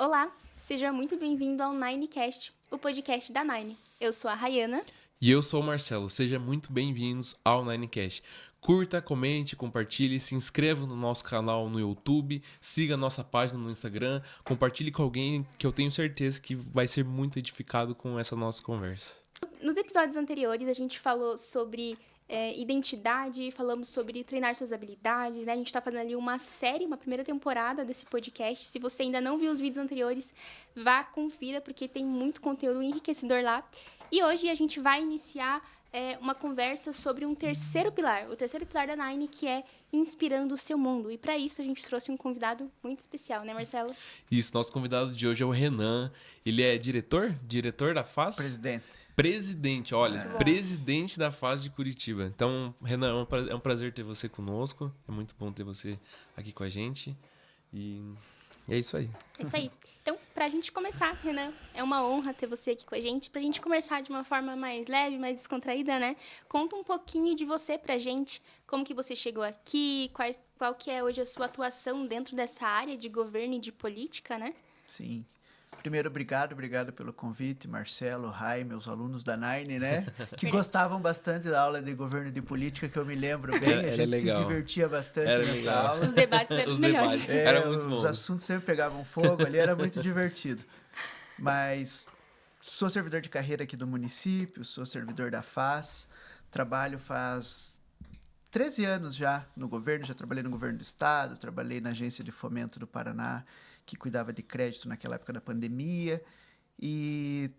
Olá, seja muito bem-vindo ao Ninecast, o podcast da Nine. Eu sou a Rayana. E eu sou o Marcelo, sejam muito bem-vindos ao Ninecast. Curta, comente, compartilhe, se inscreva no nosso canal no YouTube, siga a nossa página no Instagram, compartilhe com alguém que eu tenho certeza que vai ser muito edificado com essa nossa conversa. Nos episódios anteriores, a gente falou sobre identidade, falamos sobre treinar suas habilidades, né? A gente tá fazendo ali uma série, uma primeira temporada desse podcast. Se você ainda não viu os vídeos anteriores, vá, confira, porque tem muito conteúdo enriquecedor lá. E hoje a gente vai iniciar uma conversa sobre um terceiro pilar, o terceiro pilar da Nine, que é inspirando o seu mundo. E para isso a gente trouxe um convidado muito especial, né, Marcelo? Isso, nosso convidado de hoje é o Renan. Ele é diretor? Diretor da FAS? Presidente, olha, presidente da FAS de Curitiba. Então, Renan, é um prazer ter você conosco. É muito bom ter você aqui com a gente. E é isso aí. É isso aí. Então, pra gente começar, Renan, é uma honra ter você aqui com a gente. Pra gente conversar de uma forma mais leve, mais descontraída, né? Conta um pouquinho de você pra gente, como que você chegou aqui, qual que é hoje a sua atuação dentro dessa área de governo e de política, né? Sim. Primeiro, obrigado pelo convite, Marcelo, Rai, meus alunos da Nine, né? Que gostavam bastante da aula de governo e de política, que eu me lembro bem. A gente se divertia bastante nessa aula. Os debates eram os melhores. Era muito bom. Os assuntos sempre pegavam fogo ali, era muito divertido. Mas sou servidor de carreira aqui do município, sou servidor da FAS, trabalho faz 13 anos já no governo, já trabalhei no governo do estado, trabalhei na agência de fomento do Paraná, que cuidava de crédito naquela época da pandemia, e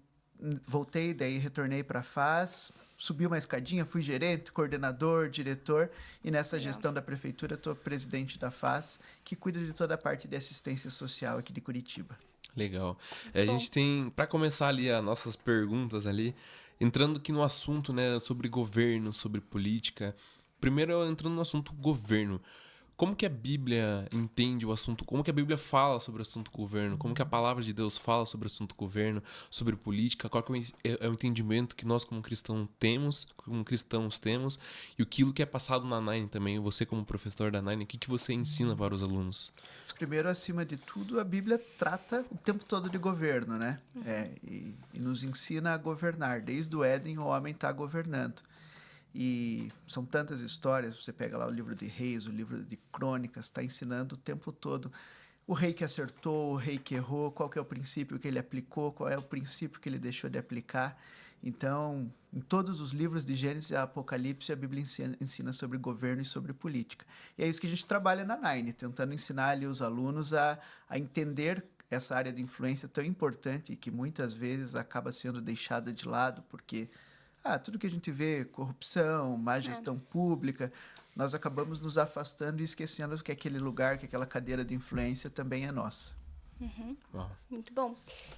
voltei, daí retornei para a FAS, subi uma escadinha, fui gerente, coordenador, diretor, e nessa gestão da prefeitura estou presidente da FAS, que cuida de toda a parte de assistência social aqui de Curitiba. Legal. A gente tem, para começar ali as nossas perguntas ali, entrando aqui no assunto, né, sobre governo, sobre política. Primeiro, entrando no assunto governo. Como que a Bíblia entende o assunto? Como que a Bíblia fala sobre o assunto governo? Como que a palavra de Deus fala sobre o assunto governo, sobre política? Qual que é o entendimento que nós como cristãos temos? E aquilo que é passado na Nine também, você como professor da Nine, o que você ensina para os alunos? Primeiro, acima de tudo, a Bíblia trata o tempo todo de governo, né? E nos ensina a governar. Desde o Éden, o homem está governando. E são tantas histórias, você pega lá o livro de Reis, o livro de Crônicas, está ensinando o tempo todo o rei que acertou, o rei que errou, qual que é o princípio que ele aplicou, qual é o princípio que ele deixou de aplicar. Então, em todos os livros de Gênesis e Apocalipse, a Bíblia ensina sobre governo e sobre política. E é isso que a gente trabalha na Nine, tentando ensinar ali os alunos a entender essa área de influência tão importante e que muitas vezes acaba sendo deixada de lado, porque tudo que a gente vê, corrupção, má gestão pública, nós acabamos nos afastando e esquecendo que aquele lugar, que aquela cadeira de influência também é nossa. Uhum. Muito bom.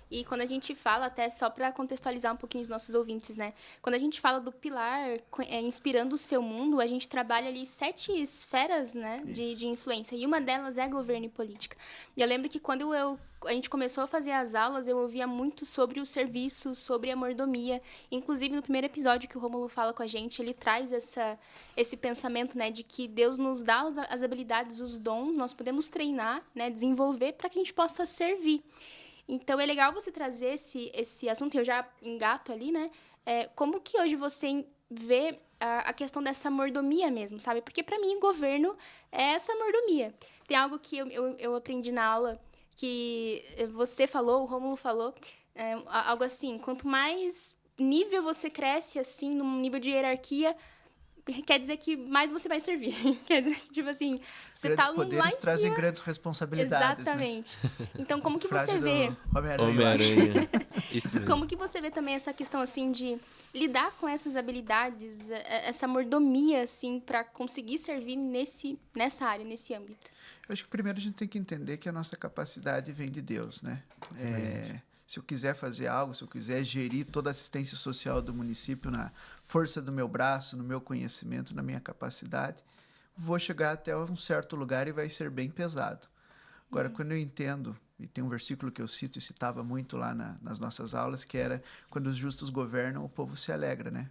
E quando a gente fala, até só para contextualizar um pouquinho os nossos ouvintes, né? Quando a gente fala do pilar inspirando o seu mundo, a gente trabalha ali 7 esferas, né, de influência. E uma delas é governo e política. E eu lembro que quando a gente começou a fazer as aulas, eu ouvia muito sobre o serviço, sobre a mordomia. Inclusive, no primeiro episódio que o Rômulo fala com a gente, ele traz esse pensamento, né, de que Deus nos dá as habilidades, os dons, nós podemos treinar, né, desenvolver para que a gente possa servir. Então, é legal você trazer esse assunto, eu já engato ali, né? Como que hoje você vê a questão dessa mordomia mesmo, sabe? Porque, para mim, o governo é essa mordomia. Tem algo que eu aprendi na aula, que você falou, o Rômulo falou, algo assim, quanto mais nível você cresce, assim, num nível de hierarquia, quer dizer que mais você vai servir. Quer dizer que, tipo assim, você grandes tá poderes lá em trazem cima. grandes responsabilidades, Exatamente. Né? Então, como que Frase você vê... Homem-Aranha. Isso mesmo. Como que você vê também essa questão, assim, de lidar com essas habilidades, essa mordomia, assim, para conseguir servir nessa área, nesse âmbito? Eu acho que primeiro a gente tem que entender que a nossa capacidade vem de Deus, né? Se eu quiser fazer algo, se eu quiser gerir toda a assistência social do município na força do meu braço, no meu conhecimento, na minha capacidade, vou chegar até um certo lugar e vai ser bem pesado. Agora, quando eu entendo, e tem um versículo que eu cito e citava muito lá nas nossas aulas, que era: quando os justos governam, o povo se alegra, né?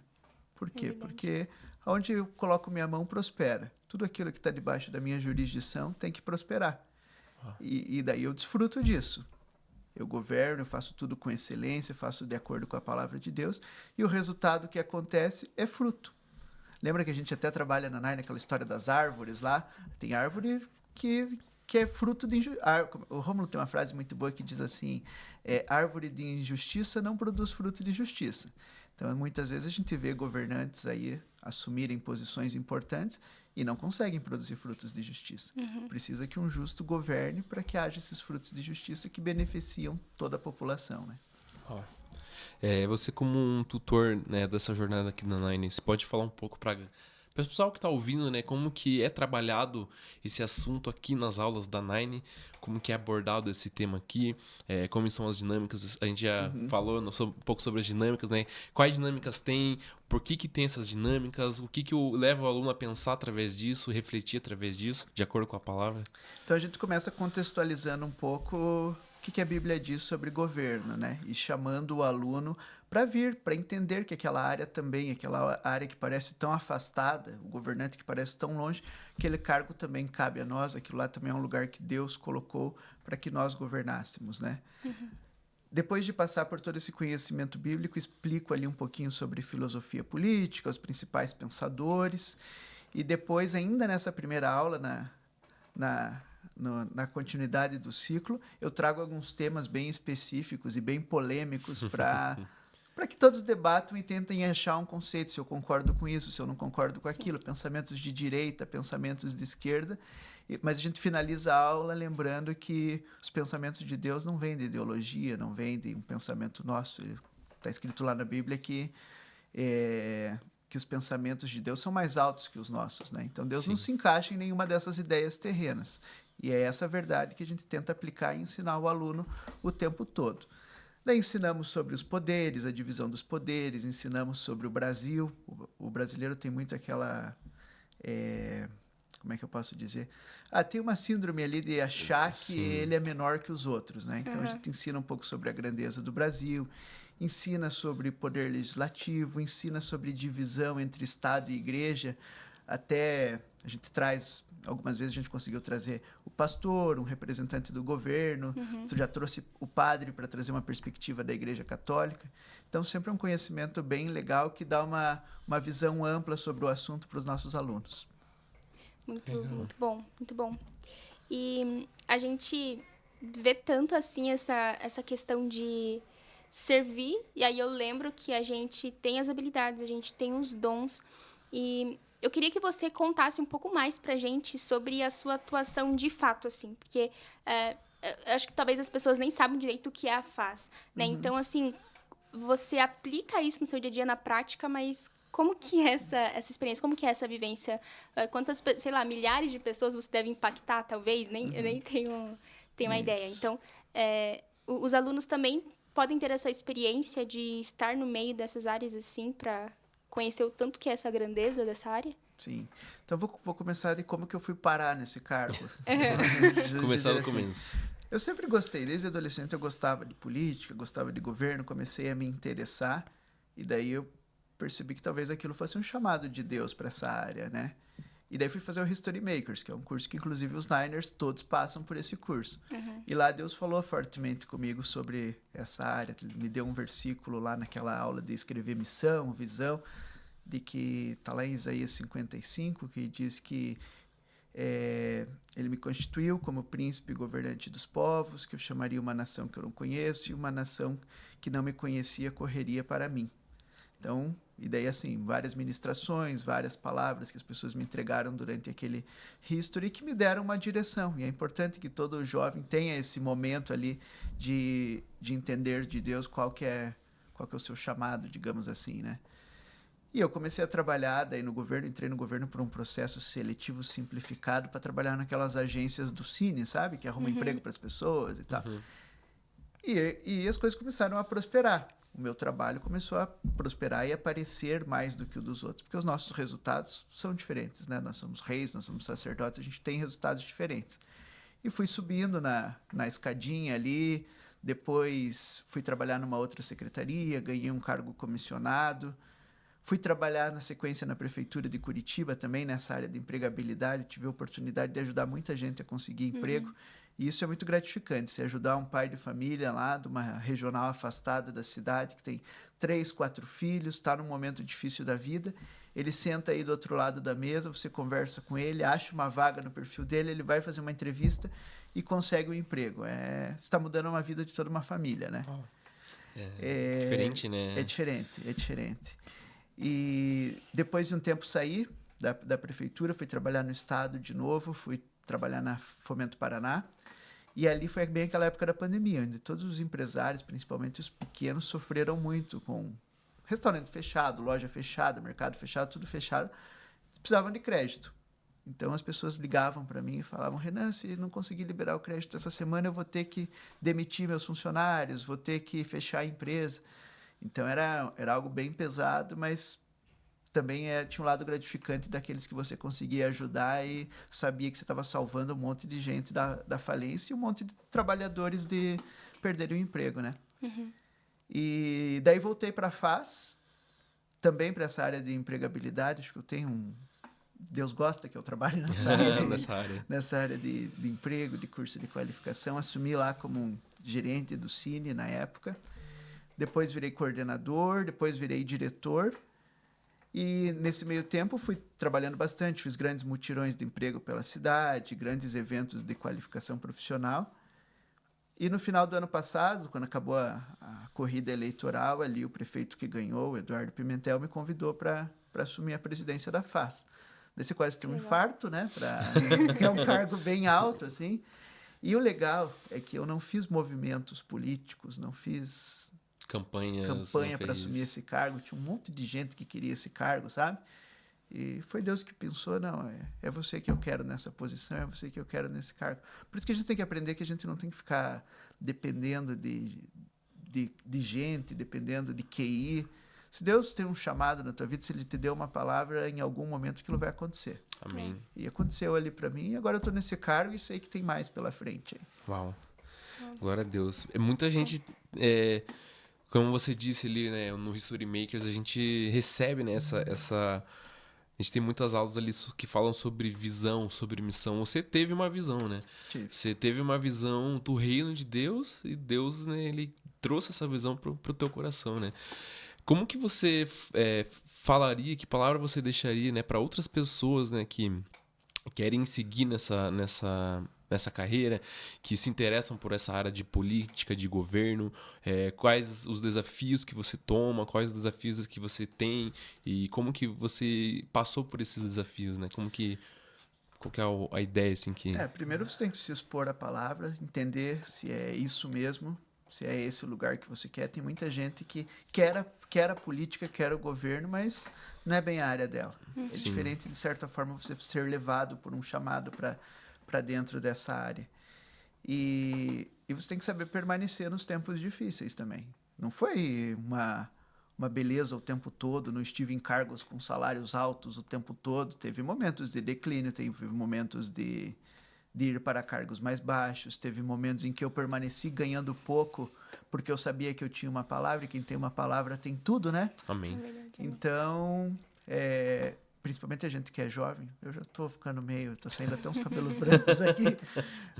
Por quê? Porque onde eu coloco minha mão, prospera. Tudo aquilo que está debaixo da minha jurisdição tem que prosperar. E daí eu desfruto disso. Eu governo, eu faço tudo com excelência, faço de acordo com a palavra de Deus, e o resultado que acontece é fruto. Lembra que a gente até trabalha na Nine, aquela história das árvores lá? Tem árvore que é fruto de injustiça. O Rômulo tem uma frase muito boa que diz assim, árvore de injustiça não produz fruto de justiça. Então, muitas vezes a gente vê governantes aí assumirem posições importantes e não conseguem produzir frutos de justiça. Precisa que um justo governe para que haja esses frutos de justiça que beneficiam toda a população, né? Você como um tutor, né, dessa jornada aqui na Nine, você pode falar um pouco para o pessoal que está ouvindo, né, como que é trabalhado esse assunto aqui nas aulas da Nine, como que é abordado esse tema aqui, como são as dinâmicas, a gente já falou um pouco sobre as dinâmicas, né, quais dinâmicas tem, por que tem essas dinâmicas, o que leva o aluno a pensar através disso, refletir através disso, de acordo com a palavra. Então a gente começa contextualizando um pouco o que a Bíblia diz sobre governo, né? E chamando o aluno para vir, para entender que aquela área também, aquela área que parece tão afastada, o governante que parece tão longe, aquele cargo também cabe a nós, aquilo lá também é um lugar que Deus colocou para que nós governássemos, né? Depois de passar por todo esse conhecimento bíblico, explico ali um pouquinho sobre filosofia política, os principais pensadores, e depois, ainda nessa primeira aula, na continuidade do ciclo, eu trago alguns temas bem específicos e bem polêmicos para que todos debatam e tentem achar um conceito, se eu concordo com isso, se eu não concordo com aquilo, pensamentos de direita, pensamentos de esquerda, mas a gente finaliza a aula lembrando que os pensamentos de Deus não vêm de ideologia, não vêm de um pensamento nosso. Está escrito lá na Bíblia que os pensamentos de Deus são mais altos que os nossos, né? Então Deus não se encaixa em nenhuma dessas ideias terrenas. E é essa verdade que a gente tenta aplicar e ensinar o aluno o tempo todo. Daí ensinamos sobre os poderes, a divisão dos poderes, ensinamos sobre o Brasil. O brasileiro tem muito aquela... como é que eu posso dizer? Tem uma síndrome ali de achar que ele é menor que os outros, né? Então a gente ensina um pouco sobre a grandeza do Brasil, ensina sobre poder legislativo, ensina sobre divisão entre Estado e Igreja, até a gente traz, algumas vezes a gente conseguiu trazer o pastor, um representante do governo, já trouxe o padre para trazer uma perspectiva da Igreja Católica. Então, sempre é um conhecimento bem legal que dá uma visão ampla sobre o assunto para os nossos alunos. Muito bom, muito bom. E a gente vê tanto assim essa questão de servir, e aí eu lembro que a gente tem as habilidades, a gente tem os dons, e eu queria que você contasse um pouco mais pra gente sobre a sua atuação de fato, assim, porque eu acho que talvez as pessoas nem sabem direito o que é a FAS, né? Então, assim, você aplica isso no seu dia a dia na prática, mas como que é essa experiência, como que é essa vivência? Quantas, sei lá, milhares de pessoas você deve impactar, talvez? Eu nem tenho uma ideia. Então, os alunos também podem ter essa experiência de estar no meio dessas áreas, assim, para conhecer o tanto que é essa grandeza dessa área? Sim. Então, vou começar de como que eu fui parar nesse cargo. Começar do começo. Eu sempre gostei, desde adolescente eu gostava de política, gostava de governo, comecei a me interessar, e daí eu percebi que talvez aquilo fosse um chamado de Deus para essa área, né? E daí fui fazer o History Makers, que é um curso que inclusive os Niners todos passam por esse curso. E lá Deus falou fortemente comigo sobre essa área, ele me deu um versículo lá naquela aula de escrever missão, visão, de que está lá em Isaías 55, que diz que ele me constituiu como príncipe e governante dos povos, que eu chamaria uma nação que eu não conheço, e uma nação que não me conhecia correria para mim. Então, e daí assim, várias ministrações, várias palavras que as pessoas me entregaram durante aquele history que me deram uma direção. E é importante que todo jovem tenha esse momento ali de entender de Deus qual que é o seu chamado, digamos assim, né? E eu comecei a trabalhar daí no governo, entrei no governo por um processo seletivo simplificado para trabalhar naquelas agências do Cine, sabe? Que arruma emprego para as pessoas e tal. E as coisas começaram a prosperar. O meu trabalho começou a prosperar e aparecer mais do que o dos outros, porque os nossos resultados são diferentes, né? Nós somos reis, nós somos sacerdotes, a gente tem resultados diferentes. E fui subindo na escadinha ali, depois fui trabalhar numa outra secretaria, ganhei um cargo comissionado, fui trabalhar na sequência na prefeitura de Curitiba também, nessa área de empregabilidade, tive a oportunidade de ajudar muita gente a conseguir emprego, E isso é muito gratificante, você ajudar um pai de família lá de uma regional afastada da cidade, que tem 3, 4 filhos, está num momento difícil da vida, ele senta aí do outro lado da mesa, você conversa com ele, acha uma vaga no perfil dele, ele vai fazer uma entrevista e consegue um emprego. Você está mudando uma vida de toda uma família, né? Diferente, né? É diferente. E depois de um tempo saí da prefeitura, fui trabalhar no estado de novo, fui trabalhar na Fomento Paraná, e ali foi bem aquela época da pandemia, onde todos os empresários, principalmente os pequenos, sofreram muito com restaurante fechado, loja fechada, mercado fechado, tudo fechado, precisavam de crédito. Então as pessoas ligavam para mim e falavam: Renan, se não conseguir liberar o crédito essa semana, eu vou ter que demitir meus funcionários, vou ter que fechar a empresa. Então era algo bem pesado, mas também tinha um lado gratificante daqueles que você conseguia ajudar e sabia que você estava salvando um monte de gente da falência e um monte de trabalhadores de perderem o emprego, né? Uhum. E daí voltei para a FAS, também para essa área de empregabilidade. Acho que eu tenho Deus gosta que eu trabalhe nessa área de emprego, de curso de qualificação. Assumi lá como um gerente do Cine na época. Depois virei coordenador, depois virei diretor. E nesse meio tempo fui trabalhando bastante, fiz grandes mutirões de emprego pela cidade, grandes eventos de qualificação profissional. E no final do ano passado, quando acabou a corrida eleitoral, ali o prefeito que ganhou, o Eduardo Pimentel, me convidou para assumir a presidência da FAS. Desse quase tive um infarto, né? Que é um cargo bem alto, assim. E o legal é que eu não fiz movimentos políticos, não fiz campanha para assumir esse cargo. Tinha um monte de gente que queria esse cargo, sabe? E foi Deus que pensou: não, é você que eu quero nessa posição, é você que eu quero nesse cargo. Por isso que a gente tem que aprender que a gente não tem que ficar dependendo de gente, dependendo de QI. Se Deus tem um chamado na tua vida, se Ele te deu uma palavra, em algum momento aquilo vai acontecer. Amém. E aconteceu ali para mim, e agora eu estou nesse cargo e sei que tem mais pela frente. Uau. Glória a Deus. Muita gente, como você disse ali, né, no History Makers, a gente recebe, né, essa... A gente tem muitas aulas ali que falam sobre visão, sobre missão. Você teve uma visão, né? Tive. Você teve uma visão do reino de Deus e Deus, né, ele trouxe essa visão pro teu coração, né? Como que você falaria, que palavra você deixaria, né, para outras pessoas, né, que querem seguir nessa carreira, que se interessam por essa área de política, de governo, quais os desafios que você toma, quais os desafios que você tem e como que você passou por esses desafios, né? Qual que é a ideia, assim, que... Primeiro você tem que se expor à palavra, entender se é isso mesmo, se é esse o lugar que você quer. Tem muita gente que quer a política, quer o governo, mas não é bem a área dela. É diferente, de certa forma, você ser levado por um chamado para dentro dessa área. E você tem que saber permanecer nos tempos difíceis também. Não foi uma beleza o tempo todo, não estive em cargos com salários altos o tempo todo. Teve momentos de declínio, teve momentos de ir para cargos mais baixos, teve momentos em que eu permaneci ganhando pouco, porque eu sabia que eu tinha uma palavra, e quem tem uma palavra tem tudo, né? Amém. Então, principalmente a gente que é jovem, eu já estou ficando estou saindo até uns cabelos brancos aqui,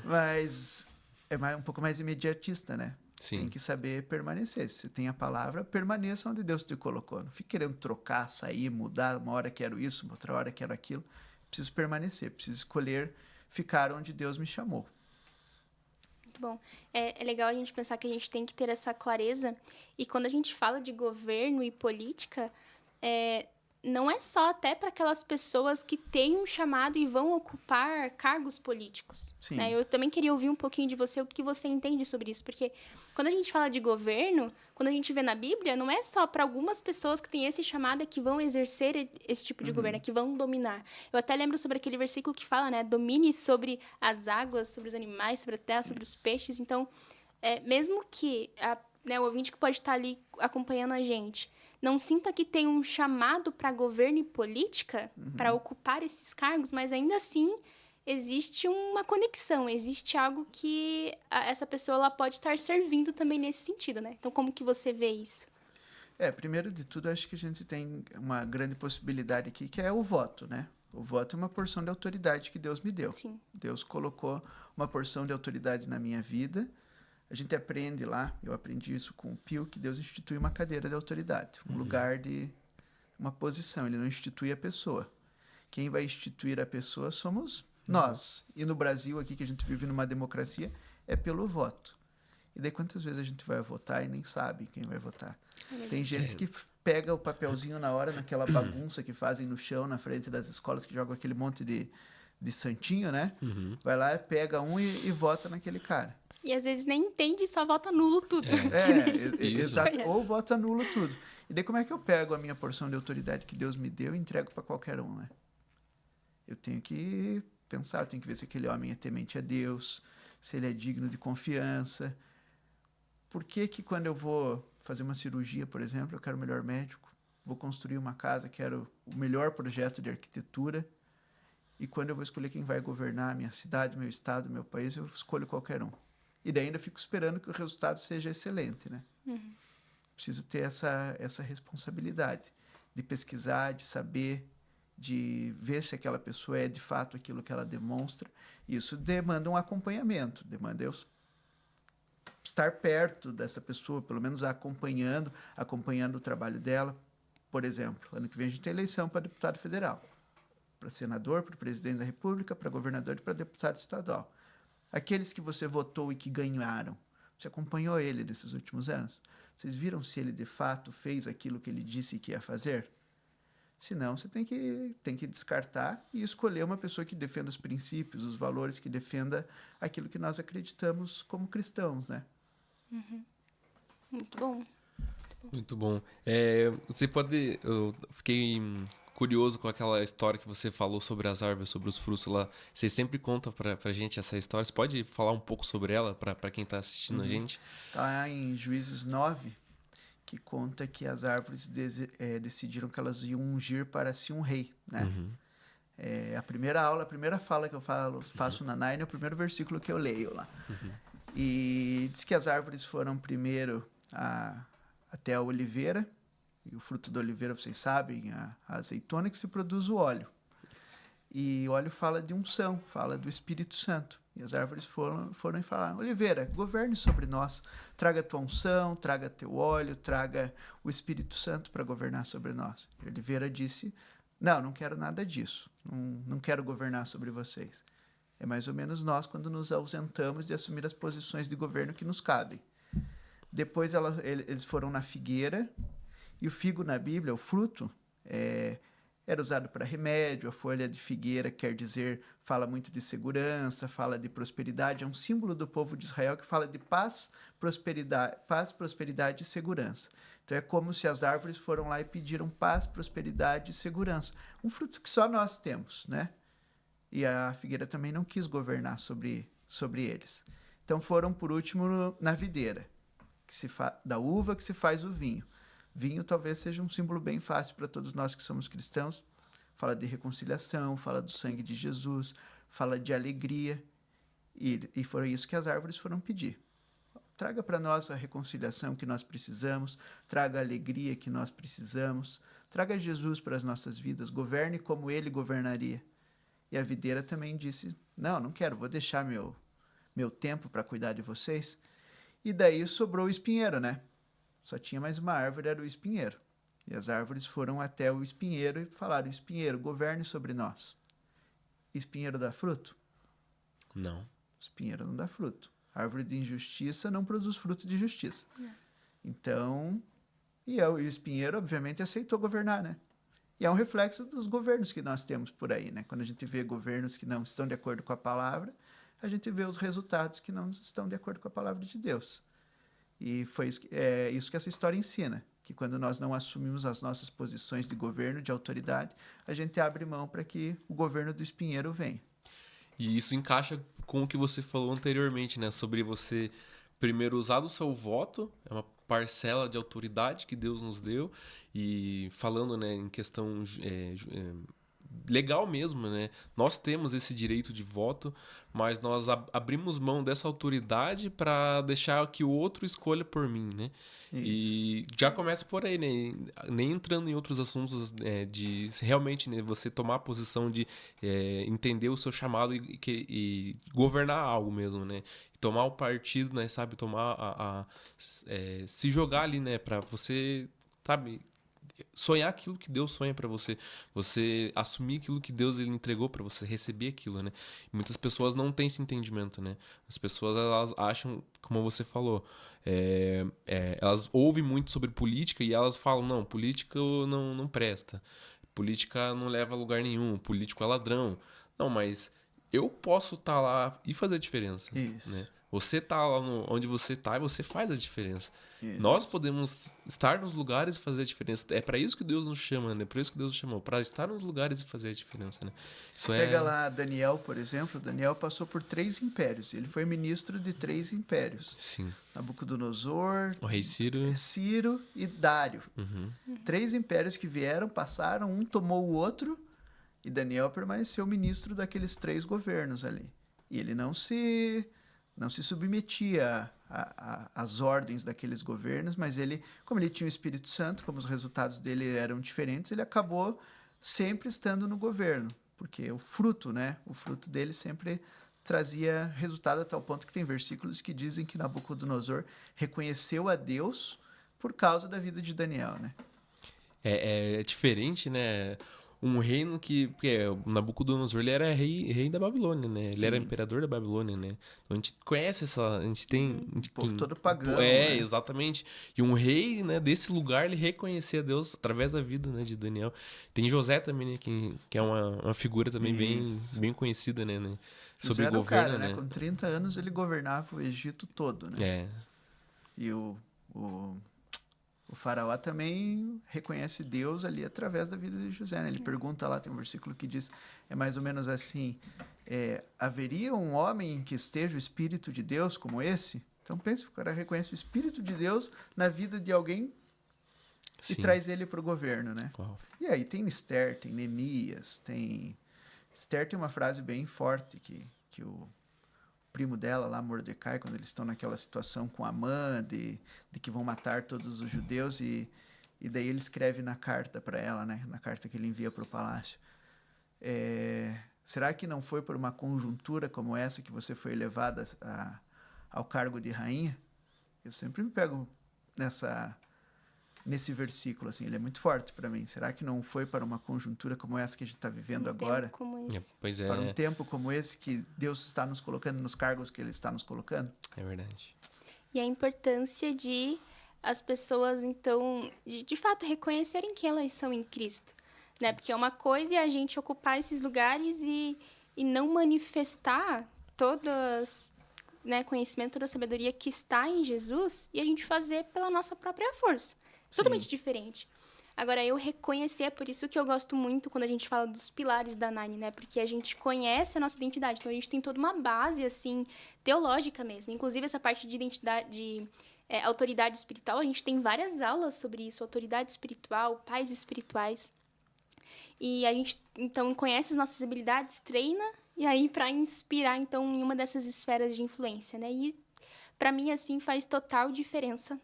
mas é um pouco mais imediatista, né? Sim. Tem que saber permanecer. Se você tem a palavra, permaneça onde Deus te colocou. Não fique querendo trocar, sair, mudar, uma hora quero isso, outra hora quero aquilo. Preciso permanecer, preciso escolher ficar onde Deus me chamou. Muito bom. É legal a gente pensar que a gente tem que ter essa clareza. E quando a gente fala de governo e política, não é só até para aquelas pessoas que têm um chamado e vão ocupar cargos políticos. Sim. Né? Eu também queria ouvir um pouquinho de você, o que você entende sobre isso. Porque quando a gente fala de governo, quando a gente vê na Bíblia, não é só para algumas pessoas que têm esse chamado que vão exercer esse tipo de governo, que vão dominar. Eu até lembro sobre aquele versículo que fala, né? Domine sobre as águas, sobre os animais, sobre a terra, sobre os peixes. Então, mesmo que o ouvinte que pode estar ali acompanhando a gente não sinta que tem um chamado para governo e política, para ocupar esses cargos, mas ainda assim existe uma conexão, existe algo que essa pessoa ela pode estar servindo também nesse sentido, né? Então, como que você vê isso? Primeiro de tudo, acho que a gente tem uma grande possibilidade aqui, que é o voto, né? O voto é uma porção de autoridade que Deus me deu. Sim. Deus colocou uma porção de autoridade na minha vida. A gente aprende lá, eu aprendi isso com o Pio, que Deus institui uma cadeira de autoridade, um lugar de uma posição. Ele não institui a pessoa. Quem vai instituir a pessoa somos nós. E no Brasil, aqui que a gente vive numa democracia, é pelo voto. E daí quantas vezes a gente vai votar e nem sabe quem vai votar? Tem gente que pega o papelzinho na hora, naquela bagunça que fazem no chão, na frente das escolas, que jogam aquele monte de santinho, né? Vai lá, pega um e vota naquele cara. E às vezes nem entende e só vota nulo tudo. Exato. Ou vota nulo tudo. E daí como é que eu pego a minha porção de autoridade que Deus me deu e entrego para qualquer um, né? Eu tenho que pensar, eu tenho que ver se aquele homem é temente a Deus, se ele é digno de confiança. Por que que quando eu vou fazer uma cirurgia, por exemplo, eu quero o melhor médico? Vou construir uma casa, quero o melhor projeto de arquitetura. E quando eu vou escolher quem vai governar a minha cidade, meu estado, meu país, eu escolho qualquer um. E daí ainda fico esperando que o resultado seja excelente, né? Preciso ter essa responsabilidade de pesquisar, de saber, de ver se aquela pessoa é de fato aquilo que ela demonstra. Isso demanda um acompanhamento, demanda eu estar perto dessa pessoa, pelo menos acompanhando o trabalho dela. Por exemplo, ano que vem a gente tem eleição para deputado federal, para senador, para presidente da República, para governador e para deputado estadual. Aqueles que você votou e que ganharam, você acompanhou ele nesses últimos anos? Vocês viram se ele de fato fez aquilo que ele disse que ia fazer? Se não, você tem que descartar e escolher uma pessoa que defenda os princípios, os valores, que defenda aquilo que nós acreditamos como cristãos, né? Muito bom. Muito bom. Você pode... Eu fiquei curioso com aquela história que você falou sobre as árvores, sobre os frutos lá. Você sempre conta pra gente essa história. Você pode falar um pouco sobre ela pra quem tá assistindo a gente? Tá em Juízes 9, que conta que as árvores decidiram que elas iam ungir para si um rei, né? A primeira fala que eu faço na Nine é o primeiro versículo que eu leio lá. E diz que as árvores foram primeiro até a oliveira, e o fruto da oliveira, vocês sabem, a azeitona, que se produz o óleo. E o óleo fala de unção, fala do Espírito Santo. E as árvores foram e falaram: Oliveira, governe sobre nós, traga tua unção, traga teu óleo, traga o Espírito Santo para governar sobre nós. E Oliveira disse: não quero nada disso, não quero governar sobre vocês. É mais ou menos nós quando nos ausentamos de assumir as posições de governo que nos cabem. Depois eles foram na figueira, e o figo na Bíblia, o fruto, era usado para remédio. A folha de figueira quer dizer, fala muito de segurança, fala de prosperidade, é um símbolo do povo de Israel que fala de paz, prosperidade e segurança. Então é como se as árvores foram lá e pediram paz, prosperidade e segurança. Um fruto que só nós temos, né? E a figueira também não quis governar sobre eles. Então foram, por último, na videira, da uva que se faz o vinho. Vinho talvez seja um símbolo bem fácil para todos nós que somos cristãos. Fala de reconciliação, fala do sangue de Jesus, fala de alegria. E foi isso que as árvores foram pedir. Traga para nós a reconciliação que nós precisamos, traga a alegria que nós precisamos, traga Jesus para as nossas vidas, governe como ele governaria. E a videira também disse: não quero, vou deixar meu tempo para cuidar de vocês. E daí sobrou o espinheiro, né? Só tinha mais uma árvore, era o espinheiro. E as árvores foram até o espinheiro e falaram: espinheiro, governe sobre nós. Espinheiro dá fruto? Não. Espinheiro não dá fruto. A árvore de injustiça não produz fruto de justiça. Então, o espinheiro, obviamente, aceitou governar, né? E é um reflexo dos governos que nós temos por aí, né? Quando a gente vê governos que não estão de acordo com a palavra, a gente vê os resultados que não estão de acordo com a palavra de Deus. E foi isso que essa história ensina, que quando nós não assumimos as nossas posições de governo, de autoridade, a gente abre mão para que o governo do espinheiro venha. E isso encaixa com o que você falou anteriormente, né? Sobre você primeiro usar do seu voto, é uma parcela de autoridade que Deus nos deu, e falando, né, em questão legal mesmo, né? Nós temos esse direito de voto, mas nós abrimos mão dessa autoridade para deixar que o outro escolha por mim, né? Isso. E já começa por aí, né? Nem entrando em outros assuntos de realmente, né, você tomar a posição de entender o seu chamado e governar algo mesmo, né? Tomar o partido, né? Sabe? Tomar se jogar ali, né? Para você, sabe? Sonhar aquilo que Deus sonha pra você, você assumir aquilo que Deus ele entregou pra você, receber aquilo, né? E muitas pessoas não têm esse entendimento, né? As pessoas elas acham, como você falou, elas ouvem muito sobre política e elas falam, não, política não presta, política não leva a lugar nenhum, político é ladrão. Não, mas eu posso estar lá e fazer a diferença, Isso. né? Você tá lá onde você tá e você faz a diferença. Isso. Nós podemos estar nos lugares e fazer a diferença. É para isso que Deus nos chama, né? Por isso que Deus nos chamou, para estar nos lugares e fazer a diferença, né? Pega lá Daniel, por exemplo. Daniel passou por 3 impérios. Ele foi ministro de 3 impérios. Sim. Nabucodonosor, O rei Ciro e Dário. Uhum. 3 impérios que vieram, passaram, um tomou o outro, e Daniel permaneceu ministro daqueles 3 governos ali. E ele não se submetia às ordens daqueles governos, mas ele, como ele tinha o Espírito Santo, como os resultados dele eram diferentes, ele acabou sempre estando no governo, porque o fruto, né? O fruto dele sempre trazia resultado a tal ponto que tem versículos que dizem que Nabucodonosor reconheceu a Deus por causa da vida de Daniel, né? É diferente, né? Um reino porque o Nabucodonosor, ele era rei da Babilônia, né? Ele Sim. era imperador da Babilônia, né? Então a gente conhece a gente tem... O povo todo pagão, né? Exatamente. E um rei, né, desse lugar, ele reconhecia a Deus através da vida, né, de Daniel. Tem José também, né, que é uma figura também bem conhecida, né? José Sobre era governo, o cara, né? Com 30 anos ele governava o Egito todo, né? É. E o faraó também reconhece Deus ali através da vida de José, né? Ele pergunta lá, tem um versículo que diz, é mais ou menos assim, haveria um homem em que esteja o Espírito de Deus como esse? Então pense, o cara reconhece o Espírito de Deus na vida de alguém e traz ele para o governo, né? Uau. E aí tem Esther, tem Neemias, Esther tem uma frase bem forte que o primo dela lá, Mordecai, quando eles estão naquela situação com Amã, de que vão matar todos os judeus, e daí ele escreve na carta para ela, né? Na carta que ele envia para o palácio. Será que não foi por uma conjuntura como essa que você foi elevada ao cargo de rainha? Eu sempre me pego nesse versículo, assim, ele é muito forte para mim. Será que não foi para uma conjuntura como essa que a gente está vivendo agora? Tempo como esse. Pois é. Para um tempo como esse que Deus está nos colocando nos cargos que Ele está nos colocando? É verdade. E a importância de as pessoas, então, de fato, reconhecerem que elas são em Cristo, né? Porque uma coisa é a gente ocupar esses lugares e não manifestar todas, né, conhecimento, toda a sabedoria que está em Jesus e a gente fazer pela nossa própria força. Totalmente diferente. Agora, eu reconhecer, é por isso que eu gosto muito quando a gente fala dos pilares da Nine, né? Porque a gente conhece a nossa identidade. Então, a gente tem toda uma base, assim, teológica mesmo. Inclusive, essa parte de identidade, autoridade espiritual, a gente tem várias aulas sobre isso. Autoridade espiritual, pais espirituais. E a gente, então, conhece as nossas habilidades, treina, e aí para inspirar, então, em uma dessas esferas de influência, né? E, para mim, assim, faz total diferença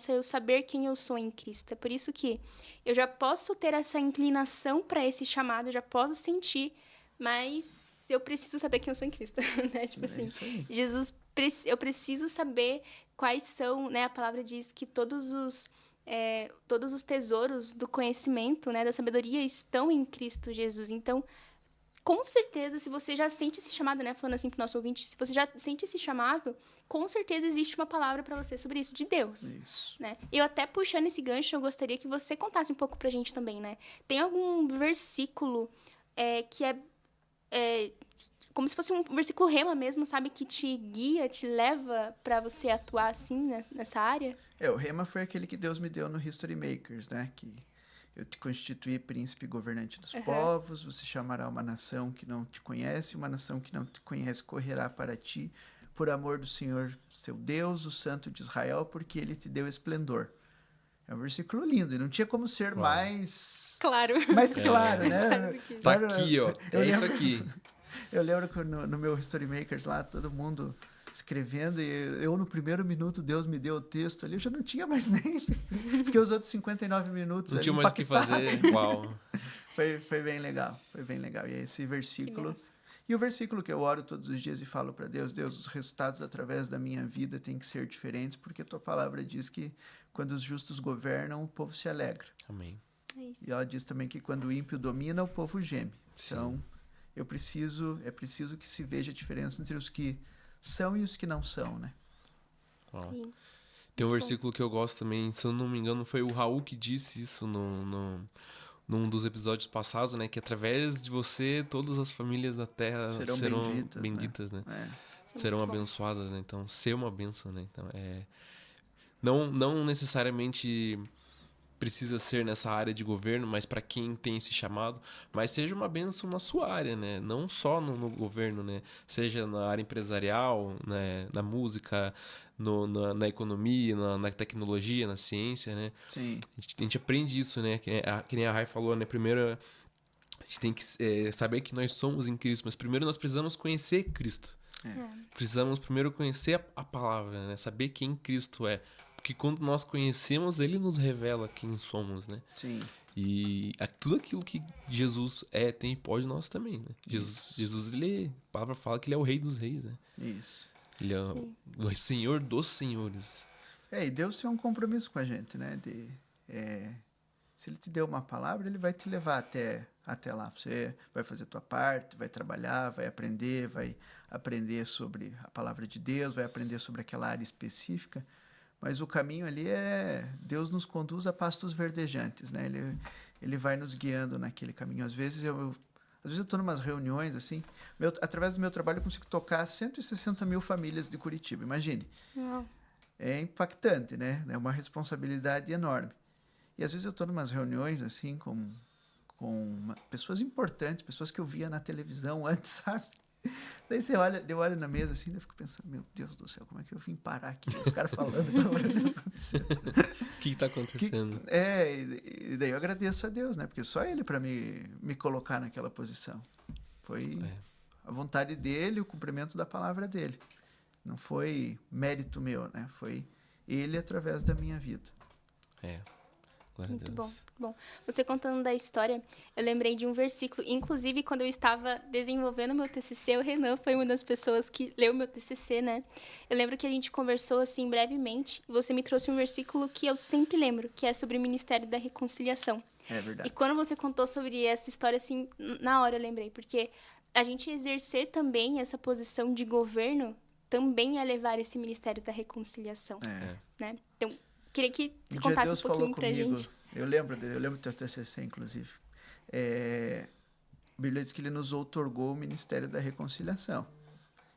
eu saber quem eu sou em Cristo. É por isso que eu já posso ter essa inclinação para esse chamado, eu já posso sentir, mas eu preciso saber quem eu sou em Cristo, né? Tipo assim, Jesus, eu preciso saber quais são, né? A palavra diz que todos os tesouros do conhecimento, né, da sabedoria estão em Cristo Jesus. Então, com certeza, se você já sente esse chamado, né, falando assim pro nosso ouvinte, se você já sente esse chamado, com certeza existe uma palavra para você sobre isso, de Deus. Isso. Né? Eu até puxando esse gancho, eu gostaria que você contasse um pouco pra gente também, né? Tem algum versículo que é como se fosse um versículo rema mesmo, sabe? Que te guia, te leva para você atuar assim, né, nessa área? O rema foi aquele que Deus me deu no History Makers, né? Que eu te constituí príncipe e governante dos povos, você chamará uma nação que não te conhece, uma nação que não te conhece correrá para ti, por amor do Senhor, seu Deus, o Santo de Israel, porque ele te deu esplendor. É um versículo lindo, e não tinha como ser mais Claro. claro, né? Tá aqui, ó. É isso aqui. Eu lembro que no meu History Makers lá, todo mundo escrevendo, e eu no primeiro minuto, Deus me deu o texto ali, eu já não tinha mais nem... Fiquei os outros 59 minutos Não ali tinha mais o que fazer. Uau. Foi bem legal, foi bem legal. E esse versículo... E o versículo que eu oro todos os dias e falo para Deus, Deus, os resultados através da minha vida têm que ser diferentes, porque a tua palavra diz que quando os justos governam, o povo se alegra. Amém. É isso. E ela diz também que quando o ímpio domina, o povo geme. Sim. Então, é preciso que se veja a diferença entre os que são e os que não são, né? Uau. Sim. Tem um versículo que eu gosto também, se eu não me engano, foi o Raul que disse isso num dos episódios passados, né? Que através de você, todas as famílias da terra serão benditas, né? Serão abençoadas, né? Então, ser uma bênção, né? Então, não necessariamente precisa ser nessa área de governo, mas para quem tem esse chamado, mas seja uma bênção na sua área, né? Não só no governo, né? Seja na área empresarial, né? Na música, na economia, na tecnologia, na ciência, né? Sim. A gente aprende isso, né? Que nem a Rai falou, né? Primeiro, a gente tem que saber que nós somos em Cristo, mas primeiro nós precisamos conhecer Cristo. Precisamos primeiro conhecer a palavra, né? Saber quem Cristo é. Porque quando nós conhecemos, ele nos revela quem somos, né? Sim. E tudo aquilo que Jesus tem e pode, nós também, né? Jesus, a palavra fala que ele é o rei dos reis, né? Isso. Ele é o Senhor dos senhores. E Deus tem um compromisso com a gente, né? Se ele te deu uma palavra, ele vai te levar até lá. Você vai fazer a tua parte, vai trabalhar, vai aprender sobre a palavra de Deus, vai aprender sobre aquela área específica. Mas o caminho ali Deus nos conduz a pastos verdejantes, né? Ele vai nos guiando naquele caminho. Às vezes eu estou em umas reuniões, assim, através do meu trabalho eu consigo tocar 160 mil famílias de Curitiba, imagine. Uau. É impactante, né? É uma responsabilidade enorme. E às vezes eu estou em umas reuniões, assim, com pessoas importantes, pessoas que eu via na televisão antes, sabe? Daí eu olho na mesa assim, daí eu fico pensando, meu Deus do céu, como é que eu vim parar aqui? Os caras falando, O que está acontecendo? E daí eu agradeço a Deus, né? Porque só ele para me colocar naquela posição. Foi a vontade dele, o cumprimento da palavra dele. Não foi mérito meu, né? Foi ele através da minha vida. Glória a Deus. Muito bom, muito bom. Você contando da história, eu lembrei de um versículo. Inclusive, quando eu estava desenvolvendo meu TCC, o Renan foi uma das pessoas que leu meu TCC, né? Eu lembro que a gente conversou, assim, brevemente. E você me trouxe um versículo que eu sempre lembro, que é sobre o Ministério da Reconciliação. É verdade. E quando você contou sobre essa história, assim, na hora eu lembrei. Porque a gente exercer também essa posição de governo também é levar esse Ministério da Reconciliação, né? Então, queria que você contasse um pouquinho pra gente. Eu lembro do teu TCC, inclusive. A Bíblia diz que ele nos outorgou o Ministério da Reconciliação.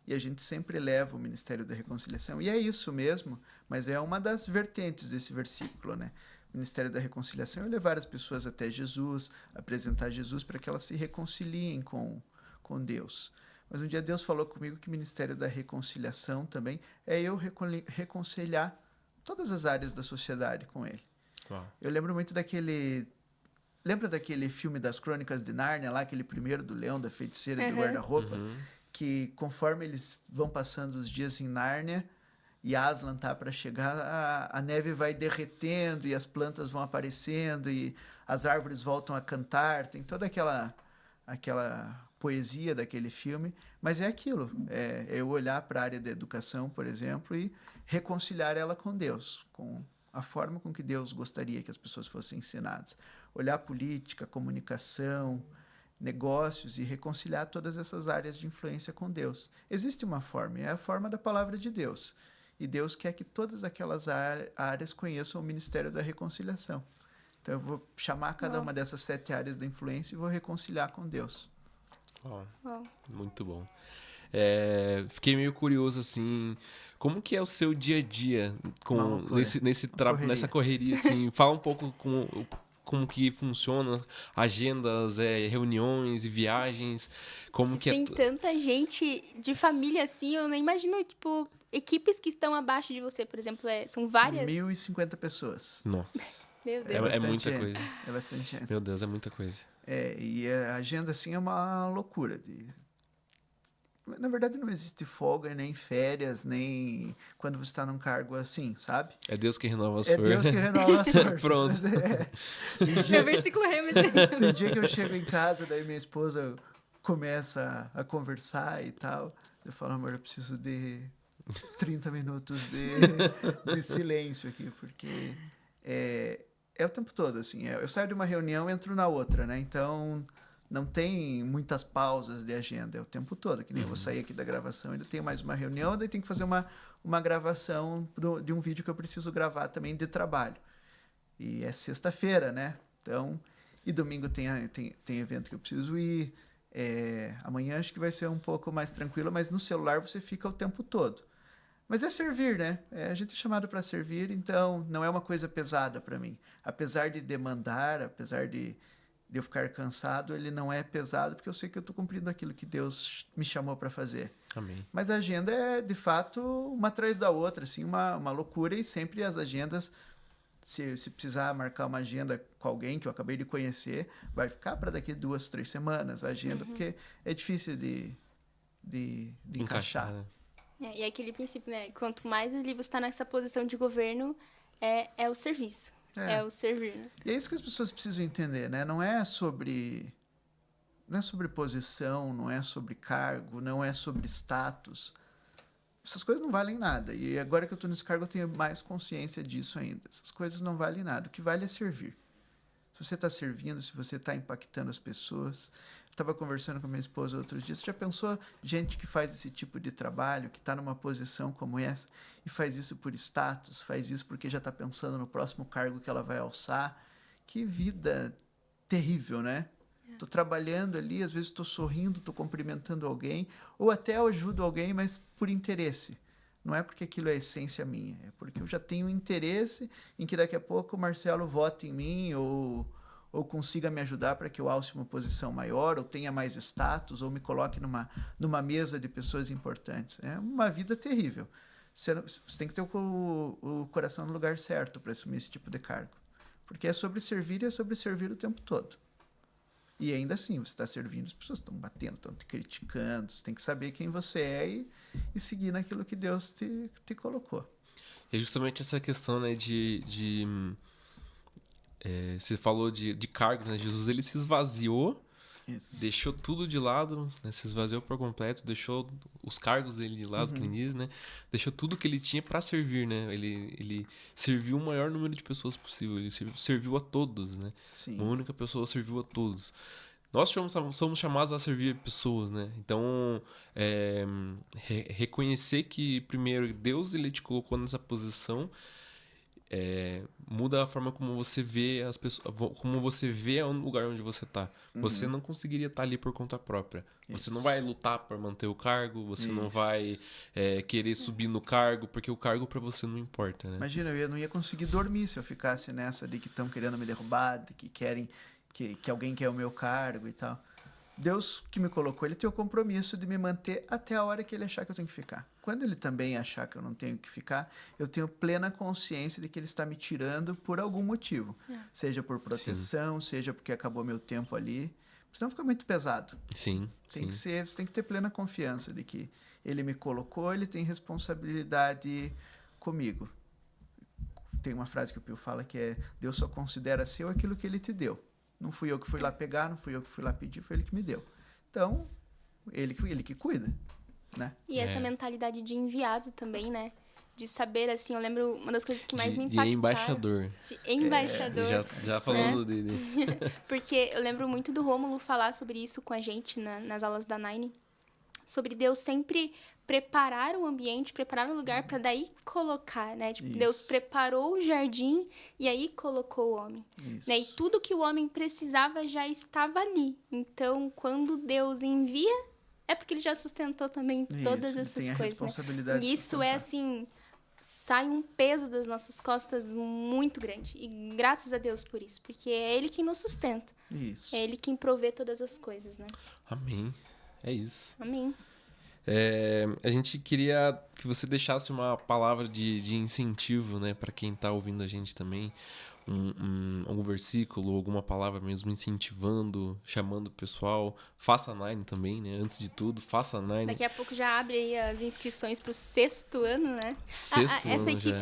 E a gente sempre leva o Ministério da Reconciliação. E é isso mesmo, mas é uma das vertentes desse versículo, né? O Ministério da Reconciliação é levar as pessoas até Jesus, apresentar Jesus para que elas se reconciliem com Deus. Mas um dia Deus falou comigo que o Ministério da Reconciliação também é eu reconciliar todas as áreas da sociedade com ele. Uau. Eu lembro muito Lembra daquele filme das Crônicas de Nárnia, lá, aquele primeiro do leão, da feiticeira e do guarda-roupa? Que conforme eles vão passando os dias em Nárnia e Aslan tá para chegar, a neve vai derretendo e as plantas vão aparecendo e as árvores voltam a cantar. Tem toda aquela poesia daquele filme, mas é aquilo, eu olhar para a área da educação, por exemplo, e reconciliar ela com Deus, com a forma com que Deus gostaria que as pessoas fossem ensinadas. Olhar política, comunicação, negócios e reconciliar todas essas áreas de influência com Deus. Existe uma forma, é a forma da palavra de Deus. E Deus quer que todas aquelas áreas conheçam o ministério da reconciliação. Então eu vou chamar cada uma dessas 7 áreas da influência e vou reconciliar com Deus. Muito bom. Fiquei meio curioso, assim, como que é o seu dia a dia nessa correria, assim? Fala um pouco como que funciona, agendas, reuniões e viagens, como que tem tanta gente de família, assim, eu não imagino, tipo, equipes que estão abaixo de você, por exemplo, são várias? 1.050 pessoas. Nossa. Meu Deus. É muita coisa. É bastante gente. Meu Deus, é muita coisa. E a agenda, assim, é uma loucura. Na verdade, não existe folga, nem férias, nem quando você está num cargo assim, sabe? É Deus que renova as É forças. Deus que renova as forças. Pronto. Meu versículo Rema. Tem dia que eu chego em casa, daí minha esposa começa a conversar e tal. Eu falo, amor, eu preciso de 30 minutos de silêncio aqui, porque é o tempo todo, assim. Eu saio de uma reunião e entro na outra, né? Então, não tem muitas pausas de agenda, é o tempo todo. Que nem eu vou sair aqui da gravação, ainda tenho mais uma reunião, daí tem que fazer uma gravação de um vídeo que eu preciso gravar também de trabalho. E é sexta-feira, né? Então, e domingo tem evento que eu preciso ir. Amanhã acho que vai ser um pouco mais tranquilo, mas no celular você fica o tempo todo. Mas é servir, né? A gente é chamado para servir, então não é uma coisa pesada para mim. Apesar de demandar, apesar de eu ficar cansado, ele não é pesado, porque eu sei que eu estou cumprindo aquilo que Deus me chamou para fazer. Amém. Mas a agenda é, de fato, uma atrás da outra, assim, uma loucura, e sempre as agendas, se precisar marcar uma agenda com alguém que eu acabei de conhecer, vai ficar para daqui 2, 3 semanas a agenda, porque é difícil de encaixar. Né? E aquele princípio, né? Quanto mais ali você está nessa posição de governo, é o serviço. É o servir. Né? E é isso que as pessoas precisam entender, né? Não é sobre posição, não é sobre cargo, não é sobre status. Essas coisas não valem nada. E agora que eu estou nesse cargo, eu tenho mais consciência disso ainda. Essas coisas não valem nada. O que vale é servir. Se você está servindo, se você está impactando as pessoas. Eu estava conversando com a minha esposa outros dias. Você já pensou gente que faz esse tipo de trabalho, que está numa posição como essa, e faz isso por status, faz isso porque já está pensando no próximo cargo que ela vai alçar? Que vida terrível, né? Estou trabalhando ali, às vezes estou sorrindo, estou cumprimentando alguém, ou até eu ajudo alguém, mas por interesse. Não é porque aquilo é essência minha, é porque eu já tenho interesse em que daqui a pouco o Marcelo vote em mim, ou consiga me ajudar para que eu alce uma posição maior, ou tenha mais status, ou me coloque numa mesa de pessoas importantes. É uma vida terrível. Você tem que ter o coração no lugar certo para assumir esse tipo de cargo. Porque é sobre servir e é sobre servir o tempo todo. E ainda assim, você está servindo, as pessoas estão batendo, estão te criticando. Você tem que saber quem você é e seguir naquilo que Deus te colocou. É justamente essa questão, né, você falou de cargo, né? Jesus, ele se esvaziou, deixou tudo de lado, né? Se esvaziou por completo, deixou os cargos dele de lado, que nem diz, né? Deixou tudo que ele tinha para servir, né? Ele serviu o maior número de pessoas possível, ele serviu a todos, né? Sim. Uma única pessoa serviu a todos. Nós somos chamados a servir pessoas, né? Então, reconhecer que, primeiro, Deus ele te colocou nessa posição, muda a forma como você vê as pessoas, como você vê o lugar onde você está. Você não conseguiria estar ali por conta própria. Você não vai lutar por manter o cargo, você não vai querer subir no cargo, porque o cargo para você não importa, né? Imagina, eu não ia conseguir dormir se eu ficasse nessa de que estão querendo me derrubar, de que querem que alguém quer o meu cargo e tal. Deus que me colocou, ele tem o compromisso de me manter até a hora que ele achar que eu tenho que ficar. Quando ele também achar que eu não tenho que ficar, eu tenho plena consciência de que ele está me tirando por algum motivo. Seja por proteção, seja porque acabou meu tempo ali. Senão fica muito pesado. Sim. Você tem que ter plena confiança de que ele me colocou, ele tem responsabilidade comigo. Tem uma frase que o Pio fala que é: Deus só considera seu aquilo que ele te deu. Não fui eu que fui lá pegar, não fui eu que fui lá pedir, foi ele que me deu. Então, ele que cuida, né? E essa mentalidade de enviado também, né? De saber, assim, eu lembro uma das coisas que mais me impactaram. De embaixador. De embaixador. Já falando dele. Porque eu lembro muito do Rômulo falar sobre isso com a gente nas aulas da Nine. Sobre Deus sempre preparar o ambiente, preparar o lugar para daí colocar, né? Tipo, Deus preparou o jardim e aí colocou o homem. Né? E tudo que o homem precisava já estava ali. Então, quando Deus envia, é porque ele já sustentou também todas essas tem a coisas. Responsabilidade né? E isso é assim, sai um peso das nossas costas muito grande. E graças a Deus por isso, porque é ele quem nos sustenta. Isso. É ele quem provê todas as coisas, né? Amém. É isso. Amém. A gente queria que você deixasse uma palavra de incentivo, né, para quem está ouvindo a gente também. Algum versículo, alguma palavra mesmo incentivando, chamando o pessoal. Faça a Nine também, né? Antes de tudo, faça a Nine. Daqui a pouco já abre aí as inscrições pro 6º ano, né? Sexto ano já.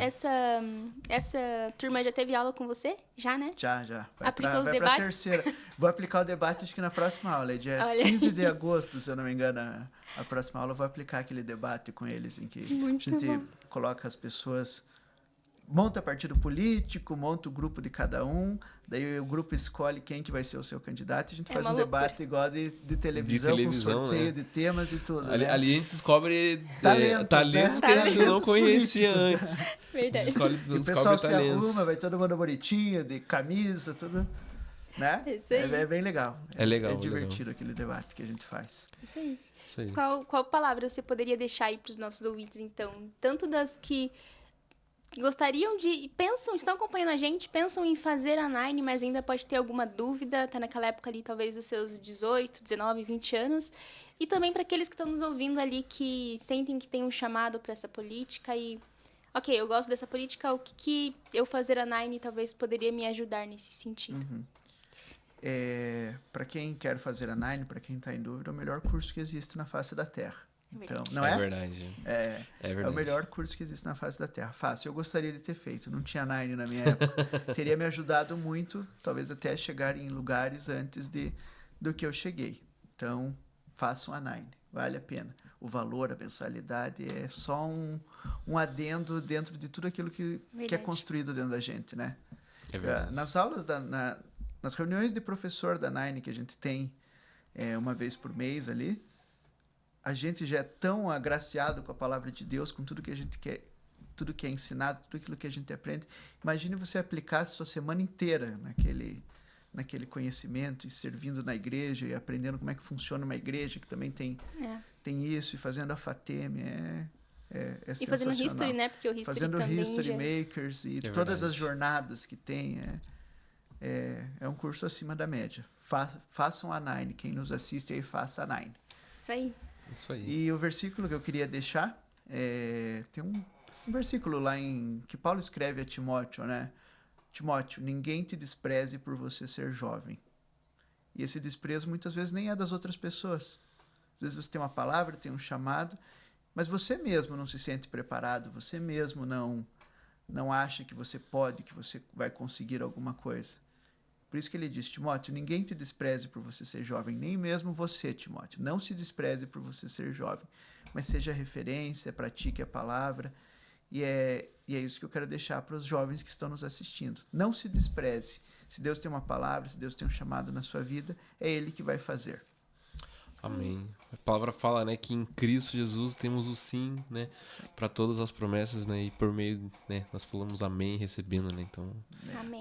Essa turma já teve aula com você? Já, né? Já. Aplica os vai debates? pra terceira. Vou aplicar o debate acho que na próxima aula. É dia Olha. 15 de agosto, se eu não me engano. A próxima aula eu vou aplicar aquele debate com eles, em que Muito a gente bom. coloca as pessoas... Monta partido político, monta o grupo de cada um, daí o grupo escolhe quem que vai ser o seu candidato e a gente faz um debate igual de televisão, com sorteio, né? De temas e tudo, ali, né? Ali a gente descobre talentos, né? Que a gente não conhecia antes. Verdade. E o pessoal se arruma, vai todo mundo bonitinho, de camisa, tudo, né? Isso aí. É bem legal. É legal. É divertido aquele debate que a gente faz. Isso aí. Isso aí. Qual palavra você poderia deixar aí pros nossos ouvintes, então? Tanto das que gostariam de... estão acompanhando a gente, pensam em fazer a Nine, mas ainda pode ter alguma dúvida, tá naquela época ali, talvez dos seus 18, 19, 20 anos. E também para aqueles que estão nos ouvindo ali, que sentem que tem um chamado para essa política e... Ok, eu gosto dessa política, o que eu fazer a Nine talvez poderia me ajudar nesse sentido? Para quem quer fazer a Nine, para quem está em dúvida, é o melhor curso que existe na face da Terra. Então, não é? É verdade. É verdade. o melhor curso que existe na face da Terra. Fácil. Eu gostaria de ter feito. Não tinha Nine na minha época. Teria me ajudado muito, talvez até chegar em lugares antes do que eu cheguei. Então, façam a Nine. Vale a pena. O valor, a mensalidade é só um adendo dentro de tudo aquilo que é construído dentro da gente, né? É verdade. Nas aulas, nas reuniões de professor da Nine que a gente tem uma vez por mês ali, a gente já é tão agraciado com a palavra de Deus, com tudo que a gente quer, tudo que é ensinado, tudo aquilo que a gente aprende. Imagine você aplicar a sua semana inteira naquele conhecimento e servindo na igreja e aprendendo como é que funciona uma igreja, que também tem isso, e fazendo a FATEM, é e fazendo History, né? Porque o History fazendo também History Makers e todas as jornadas que tem. É um curso acima da média. Façam a Nine. Quem nos assiste aí, faça a Nine. Isso aí. E o versículo que eu queria deixar, tem um versículo lá que Paulo escreve a Timóteo, né? Timóteo, ninguém te despreze por você ser jovem. E esse desprezo muitas vezes nem é das outras pessoas. Às vezes você tem uma palavra, tem um chamado, mas você mesmo não se sente preparado, você mesmo não acha que você pode, que você vai conseguir alguma coisa. Por isso que ele diz, Timóteo, ninguém te despreze por você ser jovem, nem mesmo você, Timóteo. Não se despreze por você ser jovem, mas seja referência, pratique a palavra. E é isso que eu quero deixar para os jovens que estão nos assistindo. Não se despreze. Se Deus tem uma palavra, se Deus tem um chamado na sua vida, é Ele que vai fazer. Amém. A palavra fala, né, que em Cristo Jesus temos o sim, né, para todas as promessas, né, e por meio, né, nós falamos amém recebendo, né, então...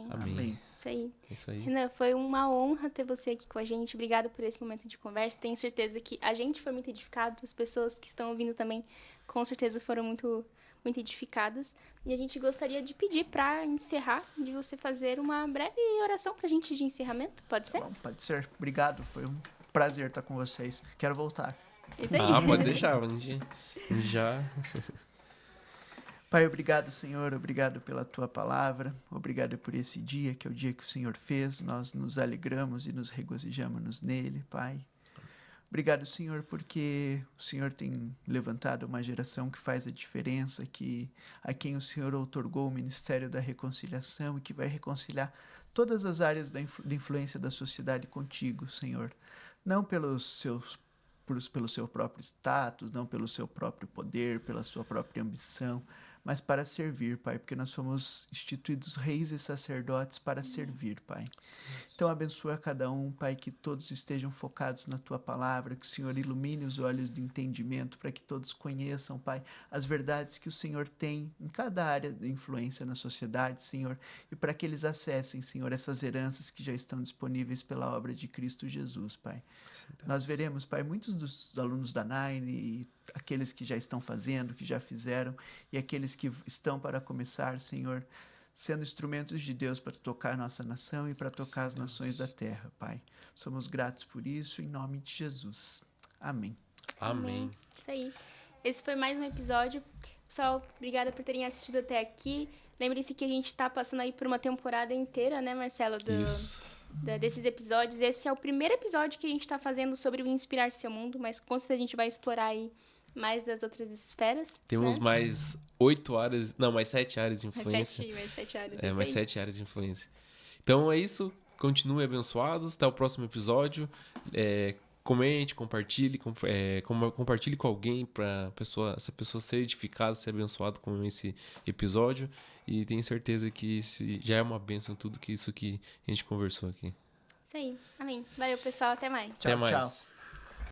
Amém. Isso aí. Isso aí. Renan, foi uma honra ter você aqui com a gente. Obrigada por esse momento de conversa. Tenho certeza que a gente foi muito edificado, as pessoas que estão ouvindo também, com certeza foram muito, muito edificadas. E a gente gostaria de pedir para encerrar, de você fazer uma breve oração para a gente de encerramento. Pode ser? Tá bom, pode ser. Obrigado. Foi um prazer estar com vocês. Quero voltar. Isso aí. Pode deixar. A gente já... Pai, obrigado, Senhor. Obrigado pela Tua palavra. Obrigado por esse dia, que é o dia que o Senhor fez. Nós nos alegramos e nos regozijamos nele, Pai. Obrigado, Senhor, porque o Senhor tem levantado uma geração que faz a diferença, a quem o Senhor outorgou o ministério da reconciliação e que vai reconciliar todas as áreas de influência da sociedade contigo, Senhor. Não pelo seu próprio status, não pelo seu próprio poder, pela sua própria ambição, mas para servir, Pai, porque nós fomos instituídos reis e sacerdotes para servir, Pai. Então abençoa cada um, Pai, que todos estejam focados na Tua palavra, que o Senhor ilumine os olhos de entendimento para que todos conheçam, Pai, as verdades que o Senhor tem em cada área de influência na sociedade, Senhor, e para que eles acessem, Senhor, essas heranças que já estão disponíveis pela obra de Cristo Jesus, Pai. Nós veremos, Pai, muitos dos alunos da Nine e aqueles que já estão fazendo, que já fizeram, e aqueles que estão para começar, Senhor, sendo instrumentos de Deus para tocar nossa nação e para tocar as nações da terra, Pai. Somos gratos por isso, em nome de Jesus. Amém. Amém. Isso aí. Esse foi mais um episódio. Pessoal, obrigada por terem assistido até aqui. Lembrem-se que a gente tá passando aí por uma temporada inteira, né, Marcelo? Isso. Desses episódios. Esse é o primeiro episódio que a gente tá fazendo sobre o Inspirar Seu Mundo, mas com certeza a gente vai explorar aí mais das outras esferas. Temos né? mais 8 áreas... Não, mais 7 áreas de influência. Mais 7 áreas. Mais 7 áreas de influência. Então é isso. Continue abençoados. Até o próximo episódio. Comente, compartilhe, compartilhe com alguém para essa pessoa ser edificada, ser abençoada com esse episódio. E tenho certeza que já é uma bênção tudo isso que a gente conversou aqui. Isso aí. Amém. Valeu, pessoal. Até mais. Até mais. Tchau.